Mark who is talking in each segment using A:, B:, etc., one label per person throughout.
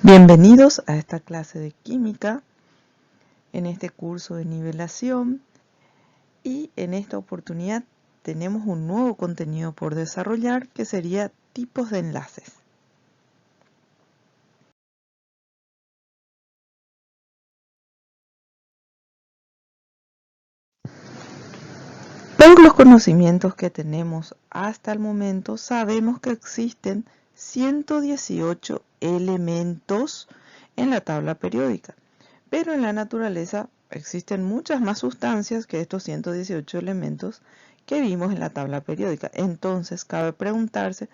A: Bienvenidos a esta clase de química, en este curso de nivelación, y en esta oportunidad tenemos un nuevo contenido por desarrollar que sería tipos de enlaces. Por los conocimientos que tenemos hasta el momento, sabemos que existen 118 elementos en la tabla periódica, pero en la naturaleza existen muchas más sustancias que estos 118 elementos que vimos en la tabla periódica. Entonces, cabe preguntarse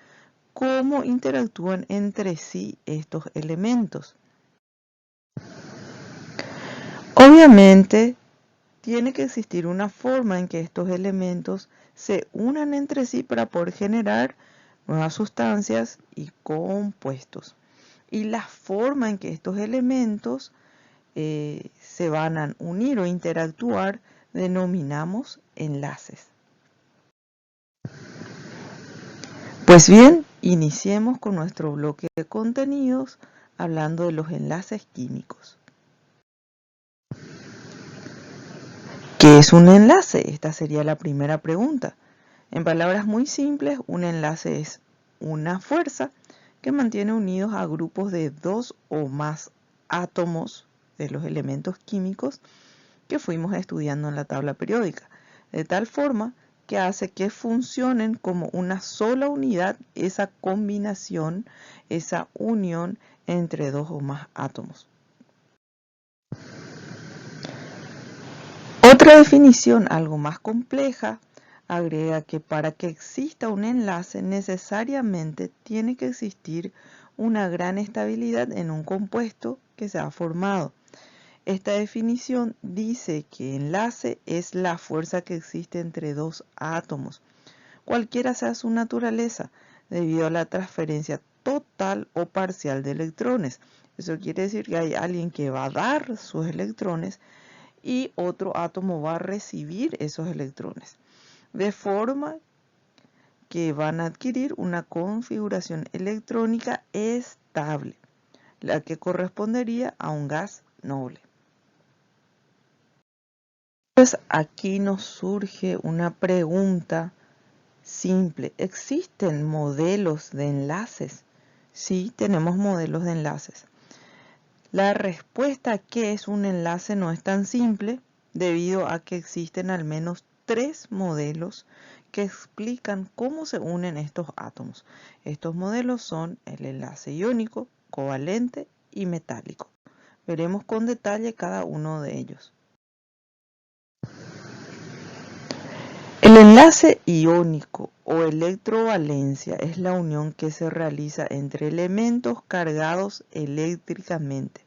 A: cómo interactúan entre sí estos elementos. Obviamente, tiene que existir una forma en que estos elementos se unan entre sí para poder generar nuevas sustancias y compuestos. Y la forma en que estos elementos se van a unir o interactuar denominamos enlaces. Pues bien, iniciemos con nuestro bloque de contenidos hablando de los enlaces químicos. ¿Qué es un enlace? Esta sería la primera pregunta. En palabras muy simples, un enlace es una fuerza que mantiene unidos a grupos de dos o más átomos de los elementos químicos que fuimos estudiando en la tabla periódica, de tal forma que hace que funcionen como una sola unidad esa combinación, esa unión entre dos o más átomos. Otra definición algo más compleja agrega que para que exista un enlace necesariamente tiene que existir una gran estabilidad en un compuesto que se ha formado. Esta definición dice que enlace es la fuerza que existe entre dos átomos, cualquiera sea su naturaleza, debido a la transferencia total o parcial de electrones. Eso quiere decir que hay alguien que va a dar sus electrones y otro átomo va a recibir esos electrones, de forma que van a adquirir una configuración electrónica estable, la que correspondería a un gas noble. Pues aquí nos surge una pregunta simple. ¿Existen modelos de enlaces? Sí, tenemos modelos de enlaces. La respuesta a qué es un enlace no es tan simple, debido a que existen al menos 3 modelos que explican cómo se unen estos átomos. Estos modelos son el enlace iónico, covalente y metálico. Veremos con detalle cada uno de ellos. El enlace iónico o electrovalencia es la unión que se realiza entre elementos cargados eléctricamente,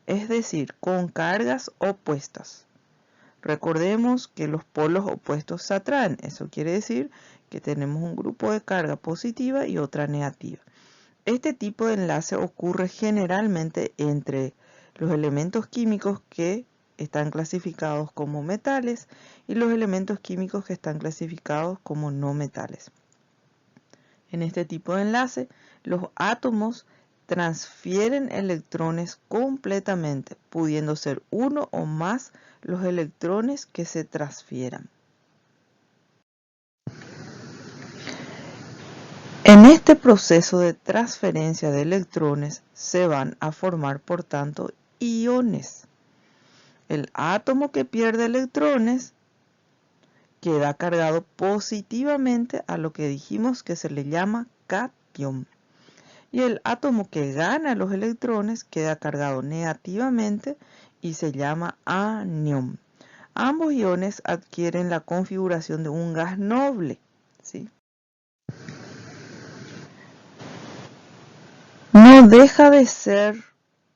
A: es decir, con cargas opuestas. Recordemos que los polos opuestos se atraen, eso quiere decir que tenemos un grupo de carga positiva y otra negativa. Este tipo de enlace ocurre generalmente entre los elementos químicos que están clasificados como metales y los elementos químicos que están clasificados como no metales. En este tipo de enlace, los átomos transfieren electrones completamente, pudiendo ser uno o más los electrones que se transfieran. En este proceso de transferencia de electrones se van a formar, por tanto, iones. El átomo que pierde electrones queda cargado positivamente a lo que dijimos que se le llama catión. Y el átomo que gana los electrones queda cargado negativamente y se llama anión. Ambos iones adquieren la configuración de un gas noble, ¿sí? No deja de ser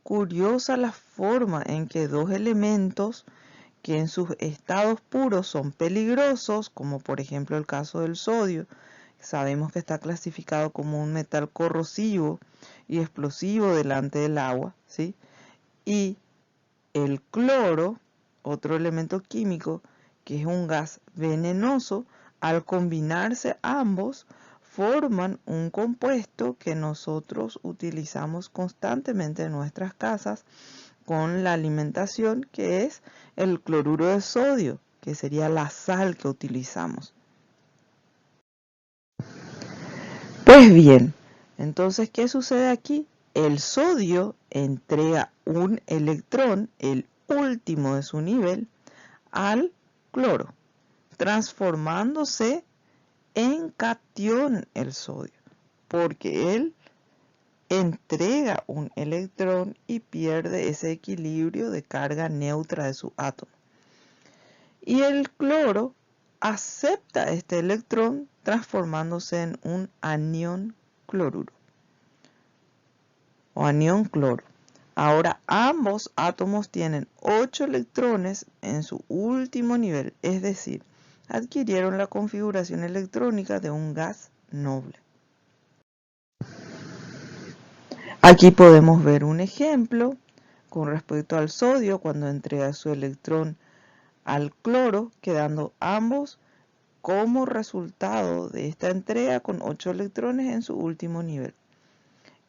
A: curiosa la forma en que dos elementos que en sus estados puros son peligrosos, como por ejemplo el caso del sodio, sabemos que está clasificado como un metal corrosivo y explosivo delante del agua, ¿sí? Y el cloro, otro elemento químico que es un gas venenoso, al combinarse ambos forman un compuesto que nosotros utilizamos constantemente en nuestras casas con la alimentación, que es el cloruro de sodio, que sería la sal que utilizamos. Pues bien, entonces, ¿qué sucede aquí? El sodio entrega un electrón, el último de su nivel, al cloro, transformándose en catión el sodio, porque él entrega un electrón y pierde ese equilibrio de carga neutra de su átomo. Y el cloro acepta este electrón transformándose en un anión cloruro o anión cloro. Ahora ambos átomos tienen 8 electrones en su último nivel, es decir, adquirieron la configuración electrónica de un gas noble. Aquí podemos ver un ejemplo con respecto al sodio cuando entrega su electrón al cloro, quedando ambos como resultado de esta entrega con 8 electrones en su último nivel.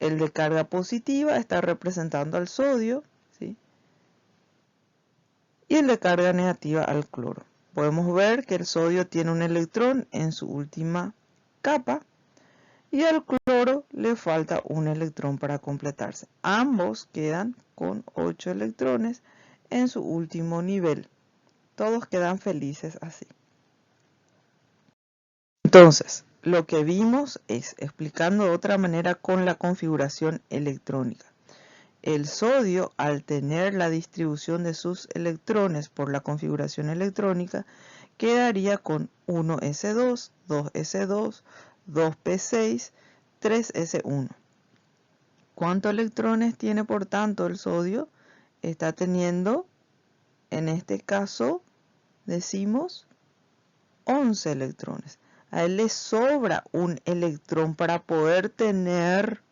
A: El de carga positiva está representando al sodio, ¿sí? Y el de carga negativa al cloro. Podemos ver que el sodio tiene un electrón en su última capa y al cloro le falta un electrón para completarse. Ambos quedan con 8 electrones en su último nivel. Todos quedan felices así. Entonces, lo que vimos es, explicando de otra manera con la configuración electrónica. El sodio, al tener la distribución de sus electrones por la configuración electrónica, quedaría con 1s2, 2s2, 2p6, 3s1. ¿Cuántos electrones tiene por tanto el sodio? Está teniendo, en este caso, decimos 11 electrones. A él le sobra un electrón para poder tener,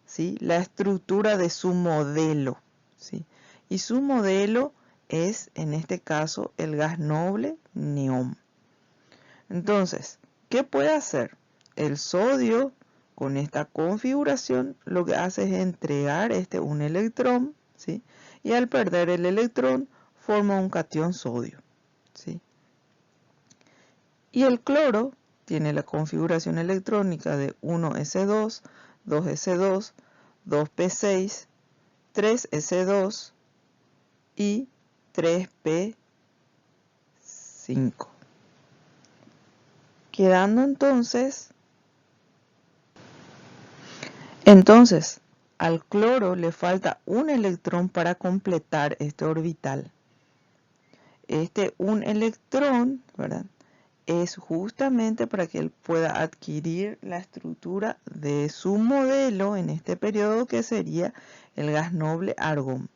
A: ¿sí?, la estructura de su modelo, ¿sí? Y su modelo es, en este caso, el gas noble neón. Entonces, ¿qué puede hacer? El sodio, con esta configuración, lo que hace es entregar un electrón, ¿sí? Y al perder el electrón, forma un catión sodio, ¿sí? Y el cloro tiene la configuración electrónica de 1s2, 2s2, 2p6, 3s2 y 3p5. Quedando entonces, al cloro le falta un electrón para completar este orbital. Un electrón, ¿verdad?, es justamente para que él pueda adquirir la estructura de su modelo en este periodo, que sería el gas noble argón.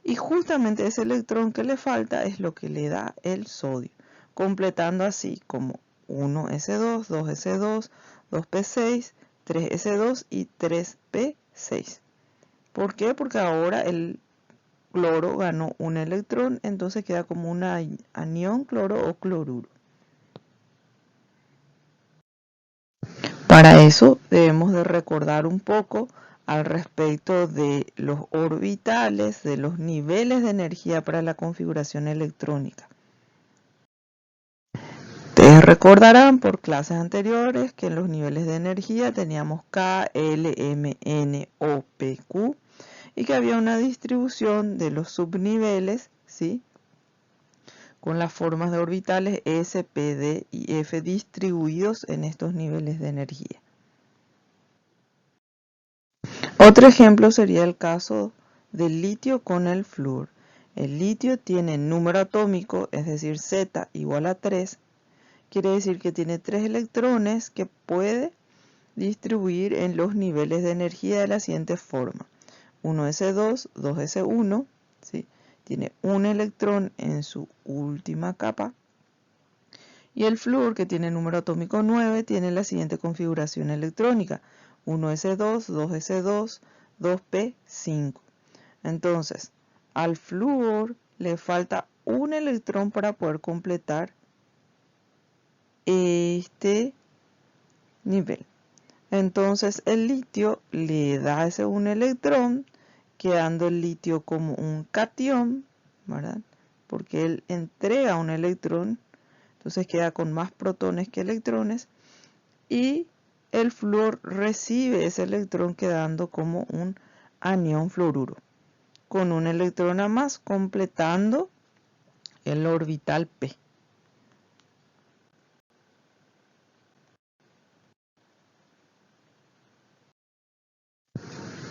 A: Y justamente ese electrón que le falta es lo que le da el sodio, completando así como 1s2, 2s2, 2p6, 3s2 y 3p6. ¿Por qué? Porque ahora el cloro ganó un electrón, entonces queda como un anión cloro o cloruro. Para eso debemos de recordar un poco al respecto de los orbitales, de los niveles de energía para la configuración electrónica. Ustedes recordarán por clases anteriores que en los niveles de energía teníamos K, L, M, N, O, P, Q y que había una distribución de los subniveles, ¿sí?, con las formas de orbitales S, P, D y F distribuidos en estos niveles de energía. Otro ejemplo sería el caso del litio con el flúor. El litio tiene número atómico, es decir, Z igual a 3. Quiere decir que tiene 3 electrones que puede distribuir en los niveles de energía de la siguiente forma. 1s2, 2s1, ¿sí?, tiene un electrón en su última capa. Y el flúor, que tiene número atómico 9, tiene la siguiente configuración electrónica. 1s2, 2s2, 2p5. Entonces, al flúor le falta un electrón para poder completar nivel. Entonces el litio le da ese un electrón, quedando el litio como un catión, ¿verdad? Porque él entrega un electrón, entonces queda con más protones que electrones, y el flúor recibe ese electrón quedando como un anión fluoruro, con un electrón a más, completando el orbital P.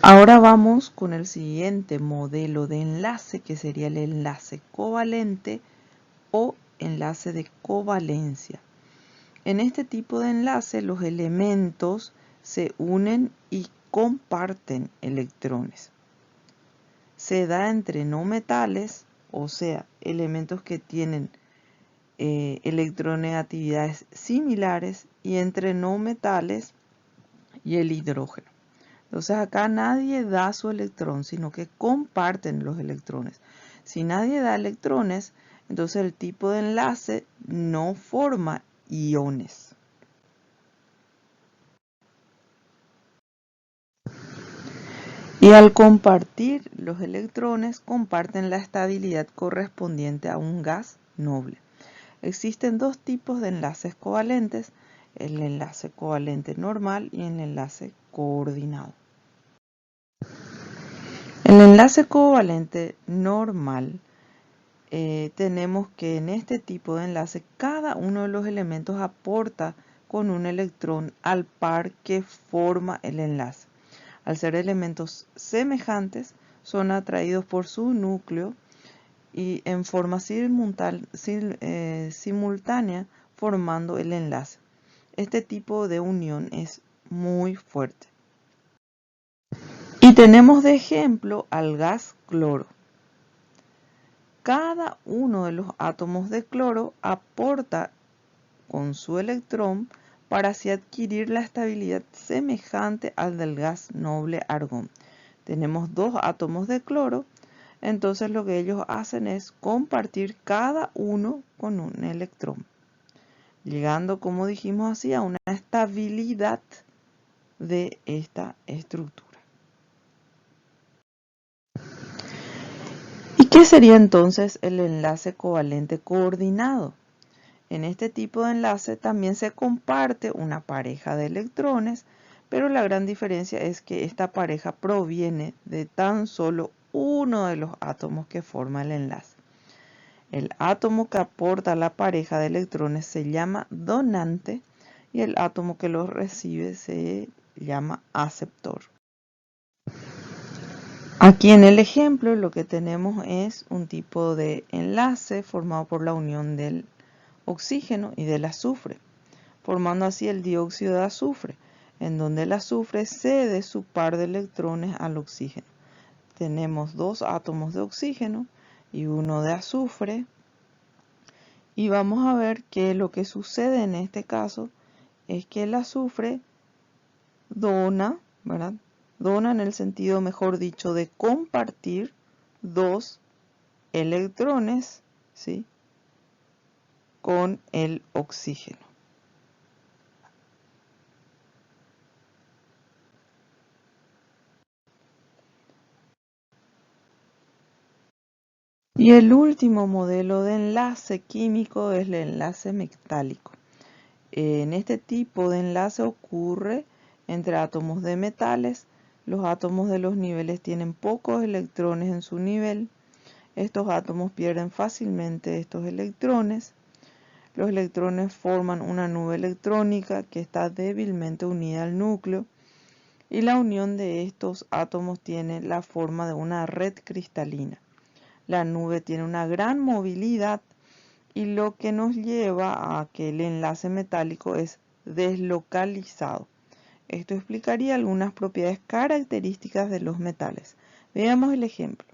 A: Ahora vamos con el siguiente modelo de enlace, que sería el enlace covalente o enlace de covalencia. En este tipo de enlace los elementos se unen y comparten electrones. Se da entre no metales, o sea, elementos que tienen electronegatividades similares, y entre no metales y el hidrógeno. Entonces acá nadie da su electrón, sino que comparten los electrones. Si nadie da electrones, entonces el tipo de enlace no forma iones. Y al compartir los electrones, comparten la estabilidad correspondiente a un gas noble. Existen dos tipos de enlaces covalentes, el enlace covalente normal y el enlace coordinado. El enlace covalente normal, tenemos que en este tipo de enlace cada uno de los elementos aporta con un electrón al par que forma el enlace. Al ser elementos semejantes, son atraídos por su núcleo y en forma simultánea formando el enlace. Este tipo de unión es muy fuerte. Y tenemos de ejemplo al gas cloro. Cada uno de los átomos de cloro aporta con su electrón para así adquirir la estabilidad semejante al del gas noble argón. Tenemos dos átomos de cloro, entonces lo que ellos hacen es compartir cada uno con un electrón, llegando, como dijimos así, a una estabilidad de esta estructura. ¿Y qué sería entonces el enlace covalente coordinado? En este tipo de enlace también se comparte una pareja de electrones, pero la gran diferencia es que esta pareja proviene de tan solo uno de los átomos que forma el enlace. El átomo que aporta la pareja de electrones se llama donante y el átomo que los recibe se llama aceptor. Aquí en el ejemplo lo que tenemos es un tipo de enlace formado por la unión del oxígeno y del azufre, formando así el dióxido de azufre, en donde el azufre cede su par de electrones al oxígeno. Tenemos dos átomos de oxígeno y uno de azufre, y vamos a ver que lo que sucede en este caso es que el azufre dona, ¿verdad? Dona en el sentido, mejor dicho, de compartir dos electrones, ¿sí?, con el oxígeno. Y el último modelo de enlace químico es el enlace metálico. En este tipo de enlace ocurre entre átomos de metales. Los átomos de los niveles tienen pocos electrones en su nivel. Estos átomos pierden fácilmente estos electrones. Los electrones forman una nube electrónica que está débilmente unida al núcleo, y la unión de estos átomos tiene la forma de una red cristalina. La nube tiene una gran movilidad, y lo que nos lleva a que el enlace metálico es deslocalizado. Esto explicaría algunas propiedades características de los metales. Veamos el ejemplo.